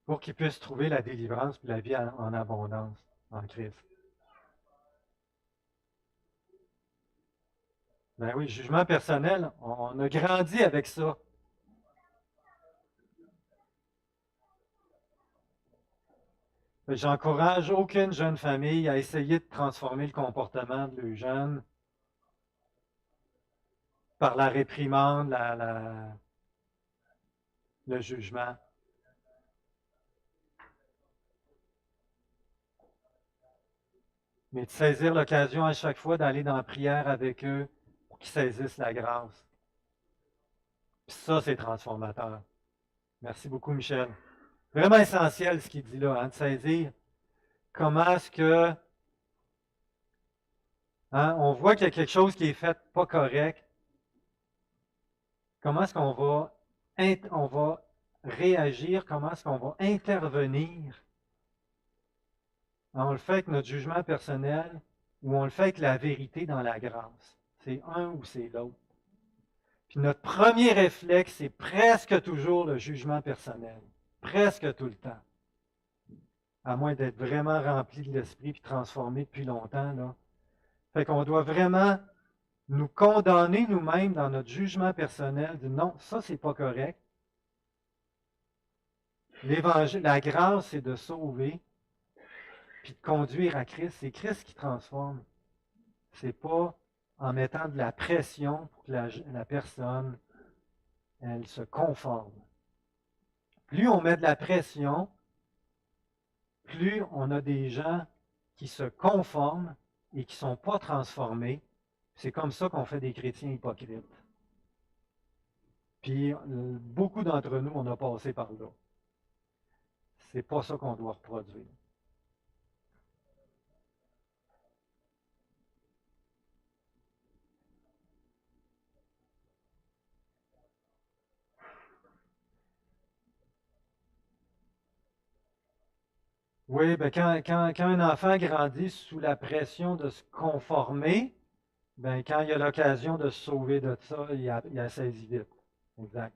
pour qu'il puisse trouver la délivrance et la vie en abondance en Christ. Ben oui, jugement personnel, on a grandi avec ça. J'encourage aucune jeune famille à essayer de transformer le comportement de leurs jeunes par la réprimande, le jugement. mais de saisir l'occasion à chaque fois d'aller dans la prière avec eux pour qu'ils saisissent la grâce. Puis ça, c'est transformateur. Merci beaucoup, Michel. Vraiment essentiel ce qu'il dit là, hein, de saisir comment est-ce que on voit qu'il y a quelque chose qui est fait pas correct. Comment est-ce on va réagir? Comment est-ce qu'on va intervenir? On le fait avec notre jugement personnel ou on le fait avec la vérité dans la grâce. C'est un ou c'est l'autre. Puis notre premier réflexe, c'est presque toujours le jugement personnel. Presque tout le temps. À moins d'être vraiment rempli de l'esprit puis transformé depuis longtemps, là. Fait qu'on doit vraiment nous condamner nous-mêmes dans notre jugement personnel, de non, ça, c'est pas correct. L'évangile, la grâce, c'est de sauver, puis de conduire à Christ. C'est Christ qui transforme. C'est pas en mettant de la pression pour que la personne, elle se conforme. Plus on met de la pression, plus on a des gens qui se conforment et qui ne sont pas transformés. C'est comme ça qu'on fait des chrétiens hypocrites. Puis beaucoup d'entre nous, on a passé par là. C'est pas ça qu'on doit reproduire. Oui, ben quand un enfant grandit sous la pression de se conformer, ben quand il a l'occasion de se sauver de ça, il a saisi vite. Exact.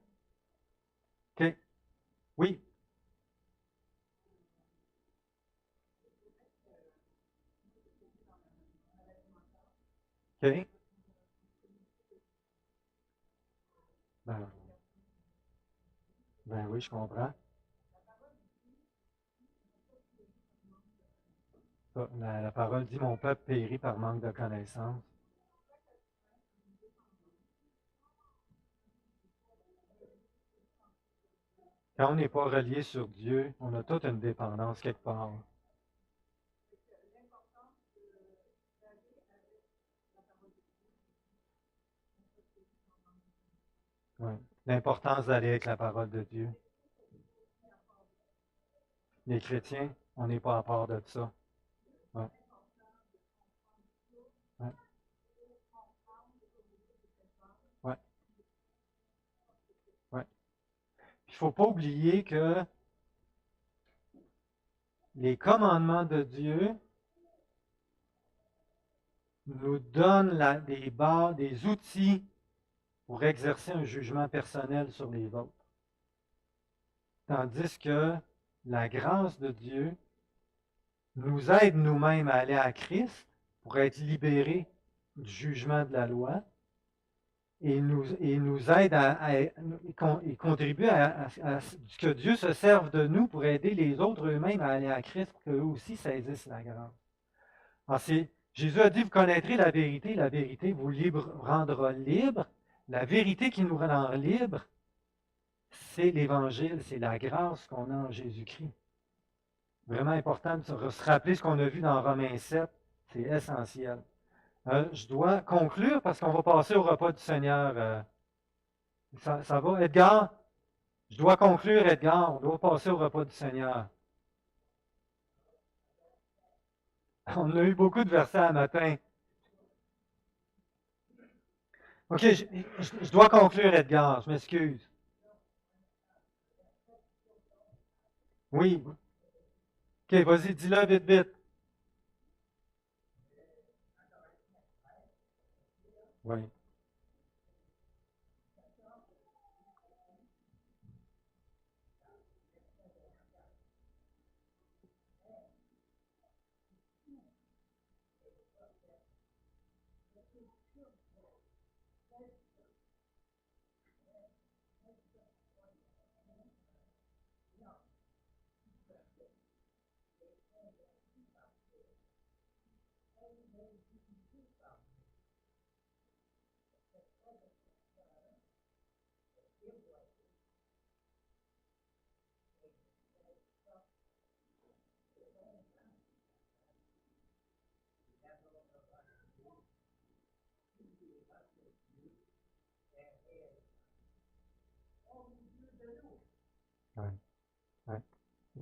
OK. Oui. OK. Ben, ben oui, je comprends. La parole dit, mon peuple périt par manque de connaissance. Quand on n'est pas relié sur Dieu, on a toute une dépendance quelque part. Ouais. L'importance d'aller avec la parole de Dieu. Les chrétiens, on n'est pas à part de ça. Ouais. Ouais. Ouais. Ouais. Il ne faut pas oublier que les commandements de Dieu nous donnent des barres, des outils pour exercer un jugement personnel sur les autres. Tandis que la grâce de Dieu nous aide nous-mêmes à aller à Christ pour être libérés du jugement de la loi et nous aide et contribue à ce que Dieu se serve de nous pour aider les autres eux-mêmes à aller à Christ pour qu'eux aussi saisissent la grâce. Alors, Jésus a dit, vous connaîtrez la vérité vous rendra libre. La vérité qui nous rend libre, c'est l'Évangile, c'est la grâce qu'on a en Jésus-Christ. Vraiment important de se rappeler ce qu'on a vu dans Romains 7, c'est essentiel. Je dois conclure parce qu'on va passer au repas du Seigneur. Ça va, Edgar? Je dois conclure, Edgar. On doit passer au repas du Seigneur. On a eu beaucoup de versets à matin. OK, je dois conclure, Edgar. Je m'excuse. Oui. OK, vas-y, dis-le vite, vite. Oui.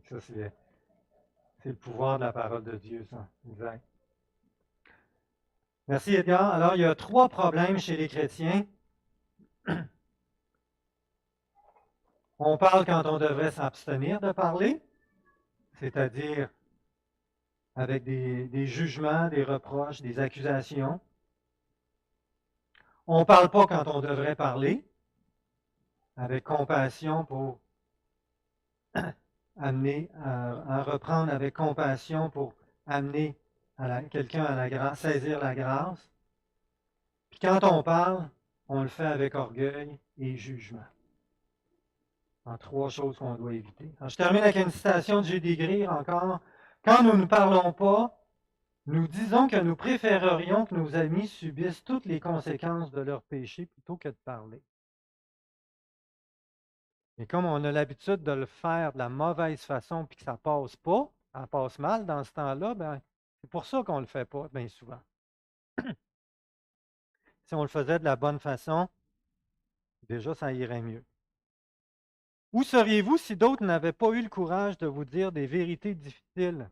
Ça, c'est le pouvoir de la parole de Dieu, ça. Exact. Merci, Edgar. Alors, il y a 3 problèmes chez les chrétiens. On parle quand on devrait s'abstenir de parler, c'est-à-dire avec des jugements, des reproches, des accusations. On ne parle pas quand on devrait parler, avec compassion pour amener à reprendre avec compassion pour amener quelqu'un à la grâce, saisir la grâce. Puis quand on parle, on le fait avec orgueil et jugement. En 3 choses qu'on doit éviter. Alors, je termine avec une citation de J.D. Greer encore. Quand nous ne parlons pas, nous disons que nous préférerions que nos amis subissent toutes les conséquences de leurs péchés plutôt que de parler. Et comme on a l'habitude de le faire de la mauvaise façon puis que ça passe pas, ça passe mal dans ce temps-là, ben, c'est pour ça qu'on ne le fait pas bien souvent. Si on le faisait de la bonne façon, déjà ça irait mieux. Où seriez-vous si d'autres n'avaient pas eu le courage de vous dire des vérités difficiles?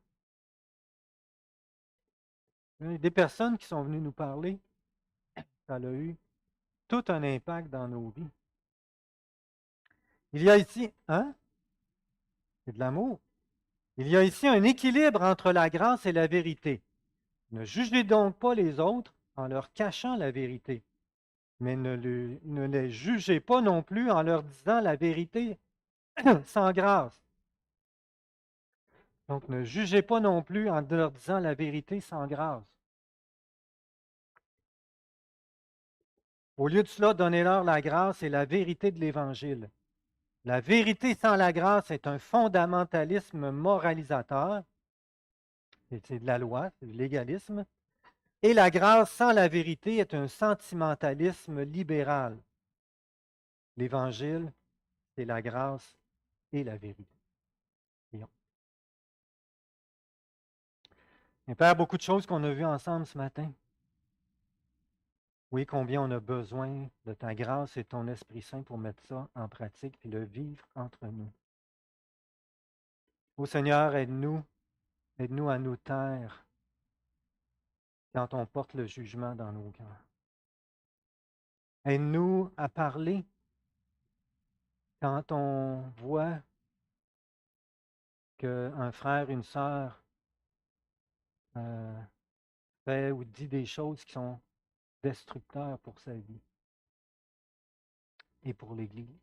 Il y a des personnes qui sont venues nous parler, ça a eu tout un impact dans nos vies. Il y a ici, hein? C'est de l'amour. Il y a ici un équilibre entre la grâce et la vérité. Ne jugez donc pas les autres en leur cachant la vérité, mais ne les jugez pas non plus en leur disant la vérité sans grâce. Donc, ne jugez pas non plus en leur disant la vérité sans grâce. Au lieu de cela, donnez-leur la grâce et la vérité de l'Évangile. La vérité sans la grâce est un fondamentalisme moralisateur. C'est de la loi, c'est du légalisme. Et la grâce sans la vérité est un sentimentalisme libéral. L'Évangile, c'est la grâce et la vérité. Prions. Mais Père, beaucoup de choses qu'on a vues ensemble ce matin. Oui, combien on a besoin de ta grâce et de ton Esprit Saint pour mettre ça en pratique et le vivre entre nous. Ô Seigneur, aide-nous à nous taire quand on porte le jugement dans nos cœurs. Aide-nous à parler quand on voit qu'un frère, une sœur fait ou dit des choses qui sont destructeurs pour sa vie et pour l'Église.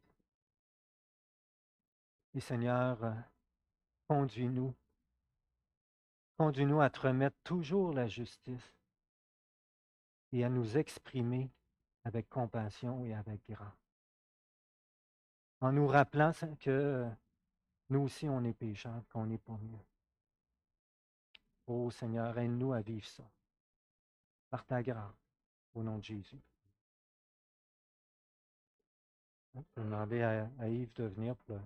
Et Seigneur, conduis-nous. Conduis-nous à te remettre toujours la justice et à nous exprimer avec compassion et avec grâce. En nous rappelant que nous aussi, on est pécheurs, qu'on n'est pas mieux. Ô Seigneur, aide-nous à vivre ça par ta grâce, au nom de Jésus. Je vais demander à Yves de venir pour le